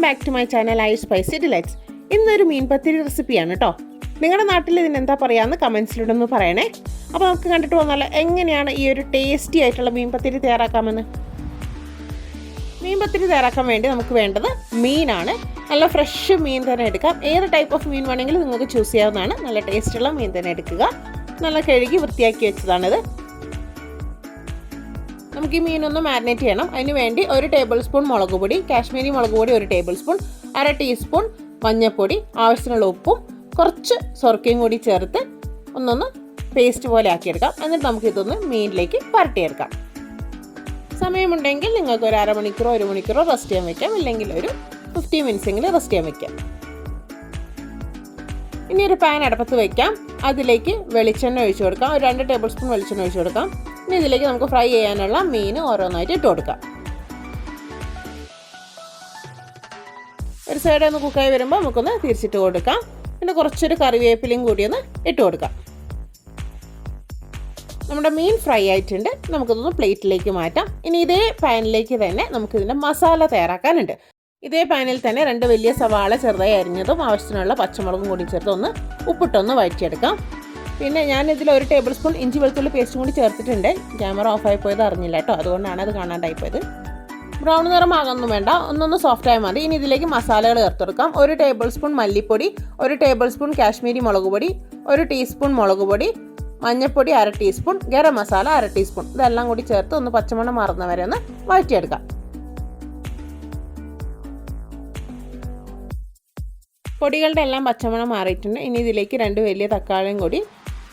Back to my channel I spicy delights. ഇന്നൊരു മീൻ പത്തിരി റെസിപ്പിയാണ് കേട്ടോ. നിങ്ങളുടെ നാട്ടിൽ ഇതിനെന്താ പറയാമെന്ന് കമൻസിലൂടെ ഒന്ന് പറയണേ. അപ്പോൾ നമുക്ക് കണ്ടിട്ട് വന്നാലോ എങ്ങനെയാണ് ഈ ഒരു ടേസ്റ്റി ആയിട്ടുള്ള മീൻ പത്തിരി തയ്യാറാക്കാമെന്ന്. മീൻ പത്തിരി തയ്യാറാക്കാൻ വേണ്ടി നമുക്ക് വേണ്ടത് മീനാണ്. നല്ല ഫ്രഷ് മീൻ തന്നെ എടുക്കാം. ഏത് ടൈപ്പ് ഓഫ് മീൻ വേണമെങ്കിലും നിങ്ങൾക്ക് ചൂസ് ചെയ്യാവുന്നതാണ്. നല്ല ടേസ്റ്റുള്ള മീൻ തന്നെ എടുക്കുക. നല്ല കഴുകി വൃത്തിയാക്കി വെച്ചതാണിത്. നമുക്ക് ഈ മീനൊന്ന് മാരിനേറ്റ് ചെയ്യണം. അതിന് വേണ്ടി 1 ടേബിൾ സ്പൂൺ മുളക് പൊടി, കാശ്മീരി മുളക് പൊടി 1 ടേബിൾ സ്പൂൺ, 1/2 ടീസ്പൂൺ മഞ്ഞൾപ്പൊടി, ആവശ്യത്തിനുള്ള ഉപ്പും കുറച്ച് സൊർക്കയും കൂടി ചേർത്ത് ഒന്നൊന്ന് പേസ്റ്റ് പോലെ ആക്കിയെടുക്കാം. എന്നിട്ട് നമുക്കിതൊന്ന് മീനിലേക്ക് പരട്ടിയെടുക്കാം. സമയമുണ്ടെങ്കിൽ നിങ്ങൾക്ക് ഒരു അരമണിക്കൂറോ 1 മണിക്കൂറോ റെസ്റ്റ് ചെയ്യാൻ വയ്ക്കാം. ഇല്ലെങ്കിൽ ഒരു 15 മിനിറ്റ്സെങ്കിലും റെസ്റ്റ് ചെയ്യാൻ വയ്ക്കാം. ഇനി ഒരു പാൻ അടുപ്പത്ത് വയ്ക്കാം. അതിലേക്ക് വെളിച്ചെണ്ണ ഒഴിച്ചു കൊടുക്കാം. ഒരു 2 ടേബിൾ സ്പൂൺ വെളിച്ചെണ്ണ ഒഴിച്ചു കൊടുക്കാം. ഇനി ഇതിലേക്ക് നമുക്ക് ഫ്രൈ ചെയ്യാനുള്ള മീൻ ഓരോന്നായിട്ട് ഇട്ട് കൊടുക്കാം. ഒരു സൈഡ് ഒന്ന് കുക്കായി വരുമ്പോൾ നമുക്കൊന്ന് തിരിച്ചിട്ട് കൊടുക്കാം. പിന്നെ കുറച്ചൊരു കറിവേപ്പിലയും കൂടി ഒന്ന് ഇട്ട് കൊടുക്കാം. നമ്മുടെ മീൻ ഫ്രൈ ആയിട്ടുണ്ട്. നമുക്കിതൊന്ന് പ്ലേറ്റിലേക്ക് മാറ്റാം. ഇനി ഇതേ പാനിലേക്ക് തന്നെ നമുക്കിതിൻ്റെ മസാല തയ്യാറാക്കാനുണ്ട്. ഇതേ പാനിൽ തന്നെ 2 വലിയ സവാള ചെറുതായി അരിഞ്ഞതും ആവശ്യത്തിനുള്ള പച്ചമുളകും കൂടി ചേർത്ത് ഒന്ന് ഉപ്പിട്ടൊന്ന് വഴറ്റിയെടുക്കാം. പിന്നെ ഞാനിതിൽ 1 ടേബിൾ സ്പൂൺ ഇഞ്ചി വെളുത്തുള്ളി പേസ്റ്റും കൂടി ചേർത്തിട്ടുണ്ട്. ക്യാമറ ഓഫായി പോയത് അറിഞ്ഞില്ല കേട്ടോ, അതുകൊണ്ടാണ് അത് കാണാണ്ടായിപ്പോയത്. ബ്രൗൺ നിറമാകൊന്നും വേണ്ട, ഒന്നൊന്ന് സോഫ്റ്റായാൽ മതി. ഇനി ഇതിലേക്ക് മസാലകൾ ചേർത്ത് കൊടുക്കാം. 1 ടേബിൾ സ്പൂൺ മല്ലിപ്പൊടി, 1 ടേബിൾ സ്പൂൺ കാശ്മീരി മുളക് പൊടി, 1 ടീസ്പൂൺ മുളക് പൊടി, മഞ്ഞൾപ്പൊടി 1/2 ടീസ്പൂൺ, ഗരം മസാല 1/2 ടീസ്പൂൺ. ഇതെല്ലാം കൂടി ചേർത്ത് ഒന്ന് പച്ചമണം മാറുന്നവരെ ഒന്ന് വഴറ്റിയെടുക്കാം. പൊടികളുടെ എല്ലാം പച്ചമണം മാറിയിട്ടുണ്ട്. ഇനി ഇതിലേക്ക് 2 വലിയ തക്കാളിയും കൂടി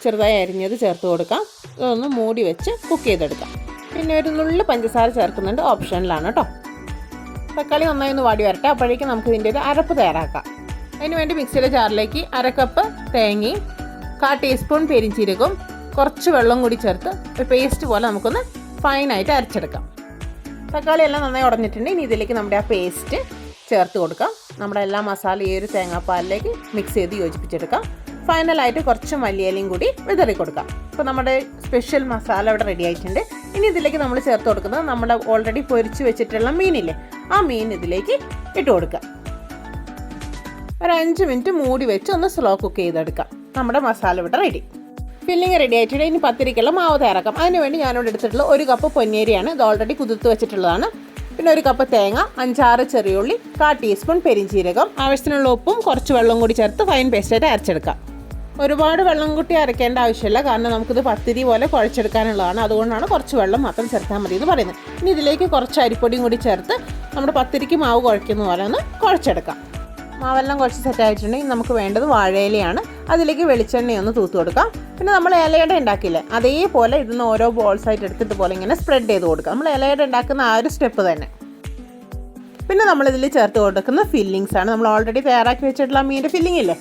ചെറുതായി അരിഞ്ഞത് ചേർത്ത് കൊടുക്കാം. ഇതൊന്ന് മൂടി വെച്ച് കുക്ക് ചെയ്തെടുക്കാം. പിന്നെ ഒരു നുള്ളു പഞ്ചസാര ചേർക്കുന്നുണ്ട്, ഓപ്ഷനിലാണ് കേട്ടോ. തക്കാളി നന്നായി ഒന്ന് വാടി വരട്ടെ. അപ്പോഴേക്കും നമുക്ക് ഇതിൻ്റെ ഒരു അരപ്പ് തയ്യാറാക്കാം. അതിന് വേണ്ടി മിക്സിയിലെ ജാറിലേക്ക് 1/2 കപ്പ് തേങ്ങയും 1/4 ടീസ്പൂൺ പെരിഞ്ചീരകവും കുറച്ച് വെള്ളം കൂടി ചേർത്ത് ഒരു പേസ്റ്റ് പോലെ നമുക്കൊന്ന് ഫൈനായിട്ട് അരച്ചെടുക്കാം. തക്കാളി എല്ലാം നന്നായി ഉടഞ്ഞിട്ടുണ്ട്. ഇനി ഇതിലേക്ക് നമ്മുടെ ആ പേസ്റ്റ് ചേർത്ത് കൊടുക്കാം. നമ്മുടെ എല്ലാ മസാല ഈ ഒരു തേങ്ങാപ്പാലിലേക്ക് മിക്സ് ചെയ്ത് യോജിപ്പിച്ചെടുക്കാം. ഫൈനലായിട്ട് കുറച്ച് മല്ലിയിലയും കൂടി വിതറി കൊടുക്കാം. അപ്പോൾ നമ്മുടെ സ്പെഷ്യൽ മസാല ഇവിടെ റെഡി ആയിട്ടുണ്ട്. ഇനി ഇതിലേക്ക് നമ്മൾ ചേർത്ത് കൊടുക്കുന്നത് നമ്മുടെ ഓൾറെഡി പൊരിച്ച് വെച്ചിട്ടുള്ള മീനില്ലേ, ആ മീൻ ഇതിലേക്ക് ഇട്ട് കൊടുക്കുക. ഒരു 5 മിനിറ്റ് മൂടി വെച്ച് ഒന്ന് സ്ലോ കുക്ക് ചെയ്തെടുക്കാം. നമ്മുടെ മസാല ഇവിടെ റെഡി. ഫില്ലിങ് റെഡി ആയിട്ടുണ്ട്. ഇനി പത്തിരിക്കുള്ള മാവ് തയ്യാറാക്കാം. അതിനുവേണ്ടി ഞാനിവിടെ എടുത്തിട്ടുള്ള 1 കപ്പ് പൊന്നിയരിയാണ്. ഇത് ഓൾറെഡി കുതിർത്ത് വെച്ചിട്ടുള്ളതാണ്. പിന്നെ 1 കപ്പ് തേങ്ങ, 5-6 ചെറിയുള്ളി, 1/4 ടീസ്പൂൺ പെരിഞ്ചീരകം, ആവശ്യത്തിനുള്ള ഉപ്പും കുറച്ച് വെള്ളം കൂടി ചേർത്ത് ഫൈൻ പേസ്റ്റായിട്ട് അരച്ചെടുക്കാം. ഒരുപാട് വെള്ളം കൂട്ടി അരയ്ക്കേണ്ട ആവശ്യമില്ല, കാരണം നമുക്കിത് പത്തിരി പോലെ കുഴച്ചെടുക്കാനുള്ളതാണ്. അതുകൊണ്ടാണ് കുറച്ച് വെള്ളം മാത്രം ചേർത്താൽ മതി എന്ന് പറയുന്നത്. ഇനി ഇതിലേക്ക് കുറച്ച് അരിപ്പൊടിയും കൂടി ചേർത്ത് നമ്മുടെ പത്തിരിക്ക് മാവ് കുഴയ്ക്കുന്ന പോലെ ഒന്ന് കുഴച്ചെടുക്കാം. മാവെല്ലാം കുറച്ച് സെറ്റായിട്ടുണ്ടെങ്കിൽ നമുക്ക് വേണ്ടത് വാഴയിലയാണ്. അതിലേക്ക് വെളിച്ചെണ്ണയൊന്ന് തൂത്ത് കൊടുക്കാം. പിന്നെ നമ്മൾ ഇലയുടെ ഉണ്ടാക്കില്ലേ, അതേപോലെ ഇതിന്ന് ഓരോ ബോൾസ് ആയിട്ട് എടുത്തിട്ട് പോലെ ഇങ്ങനെ സ്പ്രെഡ് ചെയ്ത് കൊടുക്കാം. നമ്മൾ ഇലയുടെ ഉണ്ടാക്കുന്ന ആ ഒരു സ്റ്റെപ്പ് തന്നെ. പിന്നെ നമ്മളിതിൽ ചേർത്ത് കൊടുക്കുന്ന ഫില്ലിങ്സ് ആണ്. നമ്മൾ ഓൾറെഡി തയ്യാറാക്കി വെച്ചിട്ടുള്ള മീൻ്റെ ഫില്ലിംഗ് ഇല്ലേ,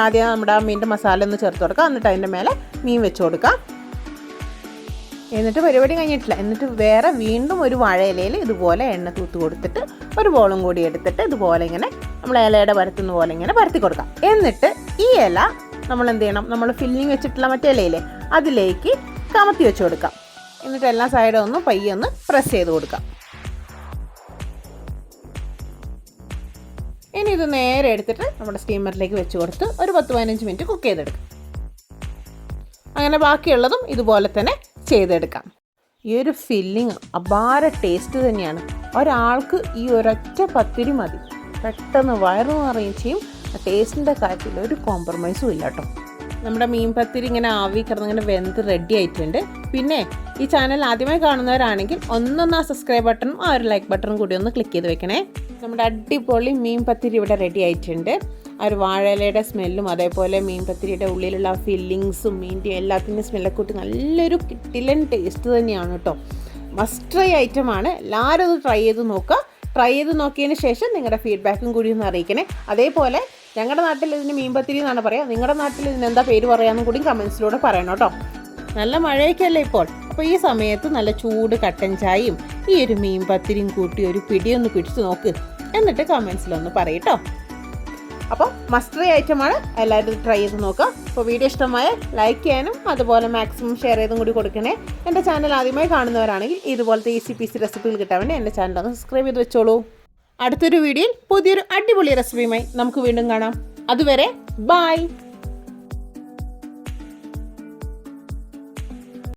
ആദ്യം നമ്മുടെ ആ മീൻ്റെ മസാല ഒന്ന് ചേർത്ത് കൊടുക്കാം. എന്നിട്ട് അതിൻ്റെ മേലെ മീൻ വെച്ച് കൊടുക്കാം. എന്നിട്ട് പരിപാടി കഴിഞ്ഞിട്ടില്ല. എന്നിട്ട് വേറെ വീണ്ടും ഒരു വാഴയിലയിൽ ഇതുപോലെ എണ്ണ തൂത്ത് കൊടുത്തിട്ട് ഒരു ബോളും കൂടി എടുത്തിട്ട് ഇതുപോലെ ഇങ്ങനെ നമ്മൾ ഇലയുടെ പരത്തുന്ന പോലെ ഇങ്ങനെ പരത്തി കൊടുക്കാം. എന്നിട്ട് ഈ ഇല നമ്മൾ എന്ത് ചെയ്യണം, നമ്മൾ ഫില്ലിങ് വെച്ചിട്ടുള്ള മറ്റേ ഇലയില്ലേ, അതിലേക്ക് കമത്തി വെച്ച് കൊടുക്കാം. എന്നിട്ട് എല്ലാ സൈഡും ഒന്ന് പയ്യെ ഒന്ന് പ്രസ് ചെയ്ത് കൊടുക്കാം. ഇനി ഇത് നേരെ എടുത്തിട്ട് നമ്മുടെ സ്റ്റീമറിലേക്ക് വെച്ച് കൊടുത്ത് ഒരു 10-15 മിനിറ്റ് കുക്ക് ചെയ്തെടുക്കാം. അങ്ങനെ ബാക്കിയുള്ളതും ഇതുപോലെ തന്നെ ചെയ്തെടുക്കാം. ഈ ഒരു ഫില്ലിങ് അപാര ടേസ്റ്റ് തന്നെയാണ്. ഒരാൾക്ക് ഈ ഒരൊറ്റ പത്തിരി മതി, പെട്ടെന്ന് വയറ് നിറയുകയും ചെയ്യും. ടേസ്റ്റിൻ്റെ കാര്യത്തിൽ ഒരു കോംപ്രമൈസും ഇല്ല കേട്ടോ. നമ്മുടെ മീൻ പത്തിരി ഇങ്ങനെ ആവി കിടന്നിങ്ങനെ വെന്ത് റെഡി ആയിട്ടുണ്ട്. പിന്നെ ഈ ചാനൽ ആദ്യമായി കാണുന്നവരാണെങ്കിൽ ആ സബ്സ്ക്രൈബ് ബട്ടണും ആ ഒരു ലൈക്ക് ബട്ടണും കൂടി ഒന്ന് ക്ലിക്ക് ചെയ്ത് വെക്കണേ. നമ്മുടെ അടിപൊളി മീൻ പത്തിരി ഇവിടെ റെഡി ആയിട്ടുണ്ട്. ആ ഒരു വാഴയിലയുടെ സ്മെല്ലും അതേപോലെ മീൻ പത്തിരിയുടെ ഉള്ളിലുള്ള ഫില്ലിങ്സും മീൻ്റെ എല്ലാത്തിൻ്റെയും സ്മെല്ലൊക്കെ കൂട്ടി നല്ലൊരു കിട്ടിലൻ ടേസ്റ്റ് തന്നെയാണ് കേട്ടോ. മസ്റ്റ് ട്രൈ ഐറ്റമാണ്. എല്ലാവരും അത് ട്രൈ ചെയ്ത് നോക്കുക. ട്രൈ ചെയ്ത് നോക്കിയതിന് ശേഷം നിങ്ങളുടെ ഫീഡ്ബാക്കും കൂടി ഒന്ന് അറിയിക്കണേ. അതേപോലെ ഞങ്ങളുടെ നാട്ടിൽ ഇതിന് മീൻ പത്തിരി എന്നാണ് പറയുക. നിങ്ങളുടെ നാട്ടിൽ ഇതിനെന്താ പേര് പറയാമെന്നും കൂടി കമൻസിലൂടെ പറയണം കേട്ടോ. നല്ല മഴയൊക്കെയല്ലേ ഇപ്പോൾ. അപ്പോൾ ഈ സമയത്ത് നല്ല ചൂട് കട്ടൻ ചായയും ഈ ഒരു മീൻ പത്തിരിയും കൂട്ടി ഒരു പിടിയൊന്ന് പിടിച്ച് നോക്ക്. എന്നിട്ട് കമൻസിലൊന്ന് പറയട്ടോ. അപ്പോൾ മസ്റ്റ് ഐറ്റമാണ്, എല്ലാവരും ട്രൈ ചെയ്ത് നോക്കുക. അപ്പോൾ വീഡിയോ ഇഷ്ടമായ ലൈക്ക് ചെയ്യാനും അതുപോലെ മാക്സിമം ഷെയർ ചെയ്തും കൂടി കൊടുക്കണേ. എൻ്റെ ചാനൽ ആദ്യമായി കാണുന്നവരാണെങ്കിൽ ഇതുപോലത്തെ ഈസി പീസി റെസിപ്പികൾ കിട്ടാൻ വേണ്ടി എൻ്റെ ചാനൽ ഒന്ന് സബ്സ്ക്രൈബ് ചെയ്ത് വെച്ചോളൂ. അടുത്തൊരു വീഡിയോയിൽ പുതിയൊരു അടിപൊളി റെസിപ്പിയുമായി നമുക്ക് വീണ്ടും കാണാം. അതുവരെ ബൈ.